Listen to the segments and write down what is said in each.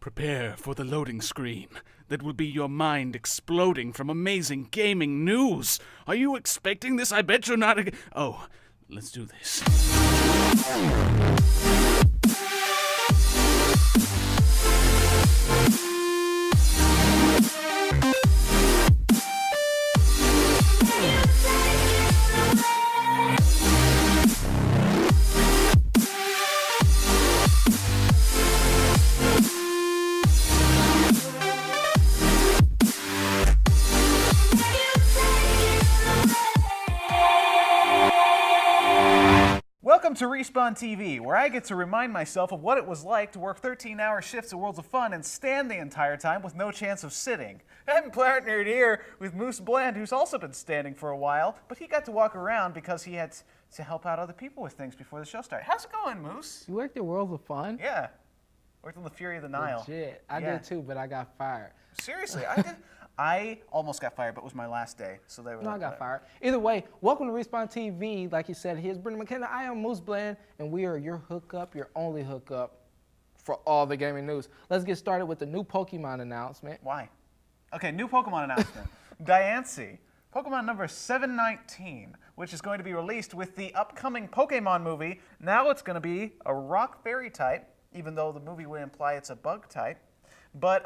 Prepare for the loading screen. That will be your mind exploding from amazing gaming news. Are you expecting this? I bet you're not. Oh, let's do this. Welcome to Respawn TV, where I get to remind myself of what it was like to work 13-hour shifts at Worlds of Fun and stand the entire time with no chance of sitting. I'm partnered here with Moose Bland, who's also been standing for a while, but he got to walk around because he had to help out other people with things before the show started. How's it going, Moose? You worked at Worlds of Fun? Yeah. Worked on the Fury of the Nile. Legit. I did too, but I got fired. Seriously, I did. I almost got fired, but it was my last day, so they were. No, like, I got fired. Either way, welcome to Respawn TV. Like you said, here's Brendan McKenna. I am Moose Bland, and we are your hookup, your only hookup for all the gaming news. Let's get started with the new Pokemon announcement. Why? Okay, new Pokemon announcement. Diancie, Pokemon number 719, which is going to be released with the upcoming Pokemon movie. Now it's going to be a rock fairy type, even though the movie would imply it's a bug type. But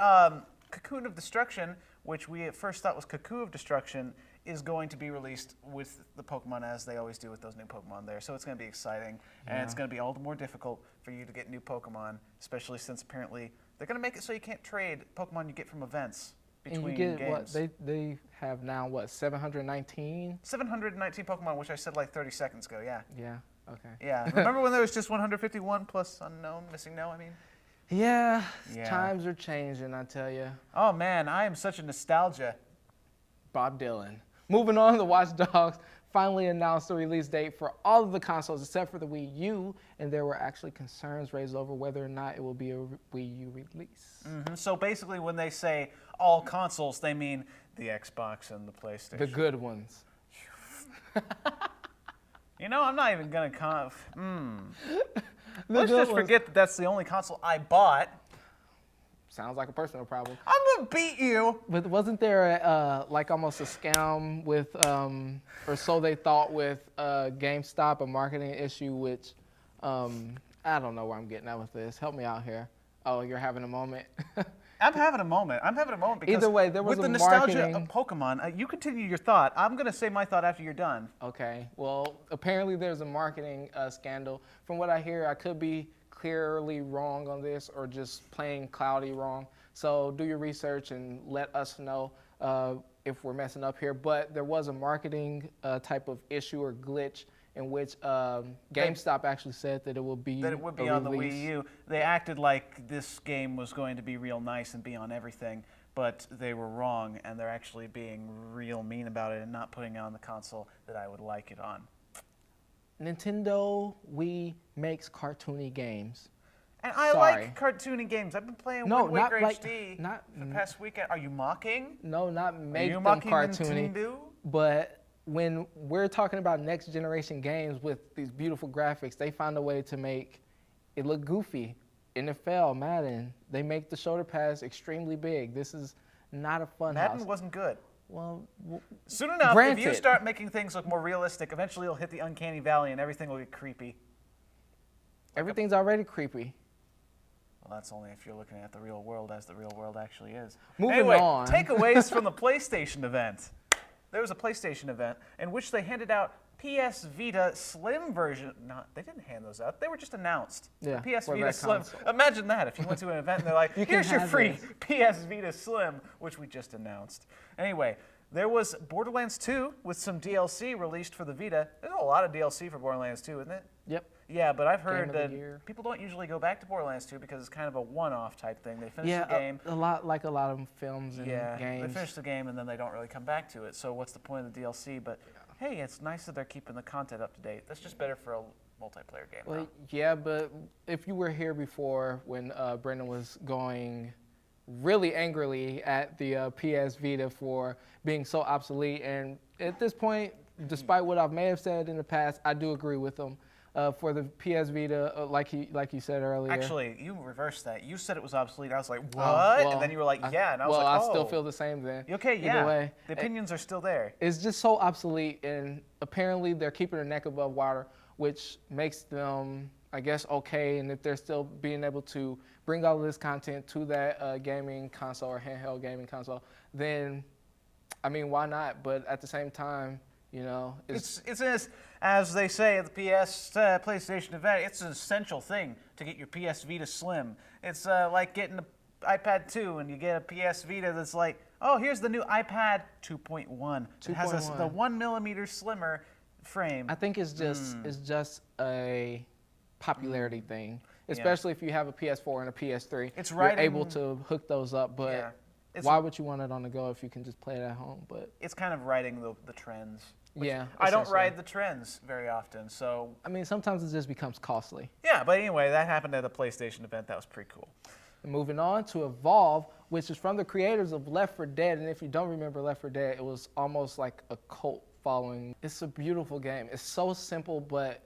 Cocoon of Destruction, which we at first thought was Cuckoo of Destruction, is going to be released with the Pokemon as they always do with those new Pokemon there. So it's going to be exciting, and it's going to be all the more difficult for you to get new Pokemon, especially since apparently they're going to make it so you can't trade Pokemon you get from events between and you get games. what they have now, what, 719? 719 Pokemon, which I said like 30 seconds ago, yeah. Yeah, okay. Yeah, remember when there was just 151 plus unknown, missing no, I mean? Yeah, Yeah. times are changing, I tell you. Oh man, I am such a nostalgia. Bob Dylan. Moving on, the Watch Dogs finally announced the release date for all of the consoles except for the Wii U, and there were actually concerns raised over whether or not it will be a Wii U release. So basically when they say all consoles, they mean the Xbox and the PlayStation. The good ones. You know, I'm not even going to Let's just forget that that's the only console I bought. Sounds like a personal problem. I'm going to beat you. But wasn't there like almost a scam with, or so they thought with GameStop, a marketing issue, which I don't know where I'm getting at with this. Help me out here. Oh, you're having a moment? I'm having a moment. Because either way, there was with the nostalgia of Pokemon, you continue your thought. I'm going to say my thought after you're done. Okay. Well, apparently there's a marketing scandal. From what I hear, I could be clearly wrong on this or just plain cloudy wrong. So do your research and let us know if we're messing up here. But there was a marketing type of issue or glitch in which GameStop actually said that it would be on the Wii U. They acted like this game was going to be real nice and be on everything, but they were wrong, and they're actually being real mean about it and not putting it on the console that I would like it on. Nintendo Wii makes cartoony games. And I like cartoony games. I've been playing Wind Waker like, HD for the past weekend. Are you mocking? No, not make them mocking cartoony. Nintendo? But when we're talking about next generation games with these beautiful graphics, they find a way to make it look goofy. NFL, Madden, they make the shoulder pads extremely big. This is not a fun house. Madden wasn't good. Well, soon enough, granted, if you start making things look more realistic, eventually you'll hit the uncanny valley and everything will get creepy. Everything's already creepy. Well, that's only if you're looking at the real world as the real world actually is. Moving on. Takeaways from the PlayStation event. There was a PlayStation event in which they handed out PS Vita Slim version. They didn't hand those out. They were just announced. Yeah, PS Vita Slim. Imagine that if you went to an event and they're like, here's your free PS Vita Slim, which we just announced. Anyway, there was Borderlands 2 with some DLC released for the Vita. There's a lot of DLC for Borderlands 2, isn't it? Yep. Yeah, but I've heard that people don't usually go back to Borderlands 2 because it's kind of a one-off type thing. They finish the game. A lot of films and games. They finish the game and then they don't really come back to it. So what's the point of the DLC? But hey, it's nice that they're keeping the content up to date. That's just better for a multiplayer game. Well, yeah, but if you were here before when Brendan was going really angrily at the PS Vita for being so obsolete, and at this point, despite what I may have said in the past, I do agree with him. for the PS Vita, like you said earlier. Actually, you reversed that. You said it was obsolete. I was like, what? well, and then you were like, yeah. And I was well, like, oh. I still feel the same then. Okay, yeah. Either way, The opinions are still there. it's just so obsolete, and apparently they're keeping their neck above water, which makes them, I guess, okay. And if they're still being able to bring all of this content to that gaming console or handheld gaming console, then, I mean, why not? But at the same time, you know, It's as they say at the PlayStation event, it's an essential thing to get your PS Vita Slim. It's like getting the iPad 2 and you get a PS Vita that's like, oh, here's the new iPad 2.1. It has the 1 millimeter slimmer frame. I think it's just a popularity thing, especially if you have a PS4 and a PS3. You're able to hook those up, but why would you want it on the go if you can just play it at home? But it's kind of riding the trends. Yeah, I don't ride the trends very often, so. I mean, sometimes it just becomes costly. Yeah, but anyway, that happened at a PlayStation event. That was pretty cool. Moving on to Evolve, which is from the creators of Left 4 Dead. And if you don't remember Left 4 Dead, it was almost like a cult following. It's a beautiful game. It's so simple, but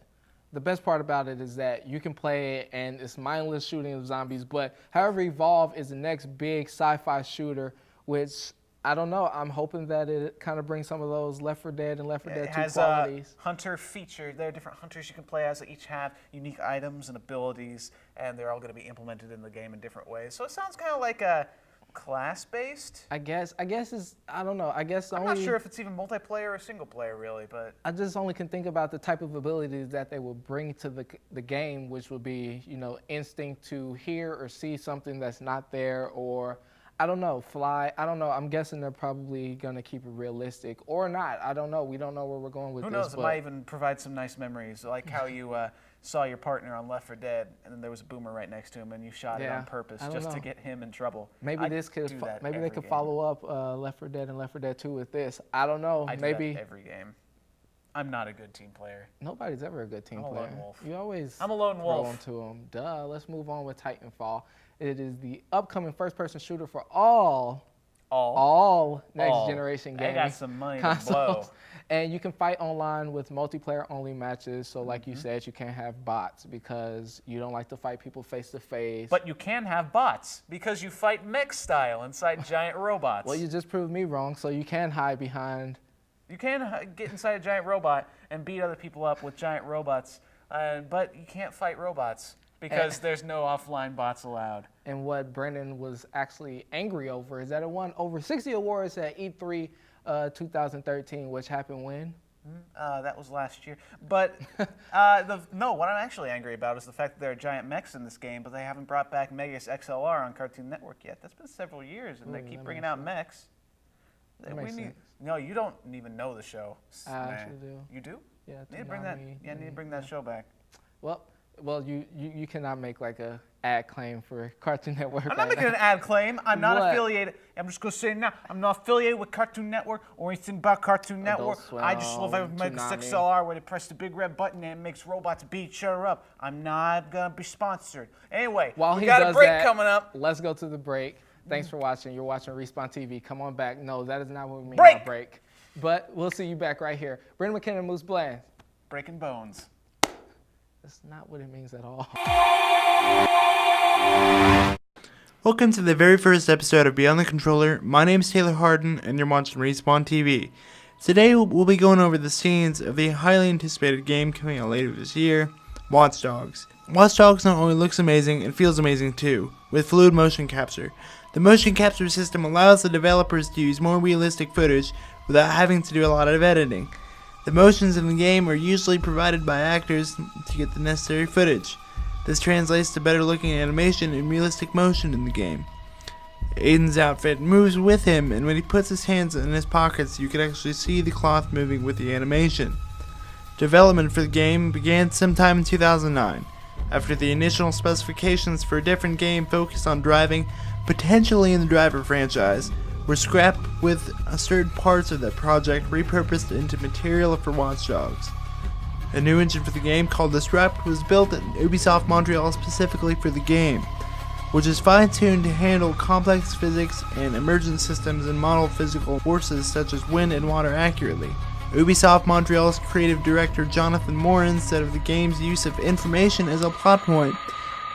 the best part about it is that you can play it and it's mindless shooting of zombies. But however, Evolve is the next big sci-fi shooter, which I don't know. I'm hoping that it kind of brings some of those Left 4 Dead and Left 4 Dead 2 qualities. It has a hunter feature. There are different hunters you can play as that each have unique items and abilities, and they're all going to be implemented in the game in different ways. So it sounds kind of like a class-based. I guess it's, I don't know. I guess I'm not sure if it's even multiplayer or single player, really, but I just only can think about the type of abilities that they will bring to the game, which would be, you know, instinct to hear or see something that's not there, or I don't know, fly. I don't know. I'm guessing they're probably going to keep it realistic or not. I don't know. We don't know where we're going with this. Who knows? It might even provide some nice memories, like how you saw your partner on Left 4 Dead, and then there was a boomer right next to him, and you shot it on purpose just to get him in trouble. Maybe they could follow up Left 4 Dead and Left 4 Dead 2 with this. I don't know. Maybe that every game. I'm not a good team player. Nobody's ever a good team player. I'm a lone wolf. You always I'm a lone wolf. Throw them to them. Duh. Let's move on with Titanfall. It is the upcoming first-person shooter for all next-generation gaming I got some money consoles. to blow. And you can fight online with multiplayer-only matches. So like you said, you can't have bots because you don't like to fight people face-to-face. But you can have bots because you fight mech style inside giant robots. Well, you just proved me wrong, so you can hide behind. You can get inside a giant robot and beat other people up with giant robots, but you can't fight robots. Because there's no offline bots allowed. And what Brendan was actually angry over is that it won over 60 awards at E3 2013, which happened when? That was last year. But what I'm actually angry about is the fact that there are giant mechs in this game, but they haven't brought back Megas XLR on Cartoon Network yet. That's been several years, and they keep bringing out mechs. No, you don't even know the show. I actually do. You do? Yeah. Need to bring that show back. Well, you cannot make like a ad claim for Cartoon Network. I'm not making an ad claim. I'm not affiliated. I'm just going to say now, I'm not affiliated with Cartoon Network or anything about Cartoon Network. I just love Megas XLR where they press the big red button and it makes robots beat each other up. I'm not going to be sponsored. Anyway, we got a break coming up. Let's go to the break. Thanks for watching. You're watching Respawn TV. Come on back. No, that is not what we mean by break. But we'll see you back right here. Brendan McKenna, Moose Bland. Breaking bones. That's not what it means at all. Welcome to the very first episode of Beyond the Controller. My name is Taylor Harden, and you're watching Respawn TV. Today we'll be going over the scenes of the highly anticipated game coming out later this year, Watch Dogs. Watch Dogs not only looks amazing, it feels amazing too, with fluid motion capture. The motion capture system allows the developers to use more realistic footage without having to do a lot of editing. The motions in the game are usually provided by actors to get the necessary footage. This translates to better looking animation and realistic motion in the game. Aiden's outfit moves with him, and when he puts his hands in his pockets, you can actually see the cloth moving with the animation. Development for the game began sometime in 2009, after the initial specifications for a different game focused on driving, potentially in the Driver franchise, were scrapped with certain parts of that project repurposed into material for Watch Dogs. A new engine for the game called Disrupt was built at Ubisoft Montreal specifically for the game, which is fine-tuned to handle complex physics and emergent systems and model physical forces such as wind and water accurately. Ubisoft Montreal's creative director Jonathan Morin said of the game's use of information as a plot point,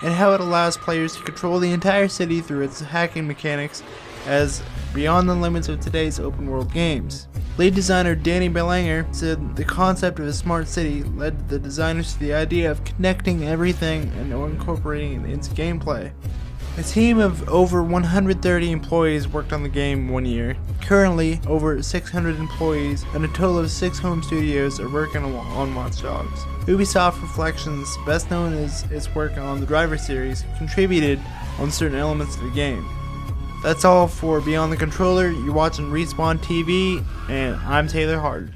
and how it allows players to control the entire city through its hacking mechanics as beyond the limits of today's open world games. Lead designer Danny Belanger said the concept of a smart city led the designers to the idea of connecting everything and incorporating it into gameplay. A team of over 130 employees worked on the game 1 year. Currently, over 600 employees and a total of 6 home studios are working on Watch Dogs. Ubisoft Reflections, best known as its work on the Driver series, contributed on certain elements of the game. That's all for Beyond the Controller. You're watching Respawn TV, and I'm Taylor Hard.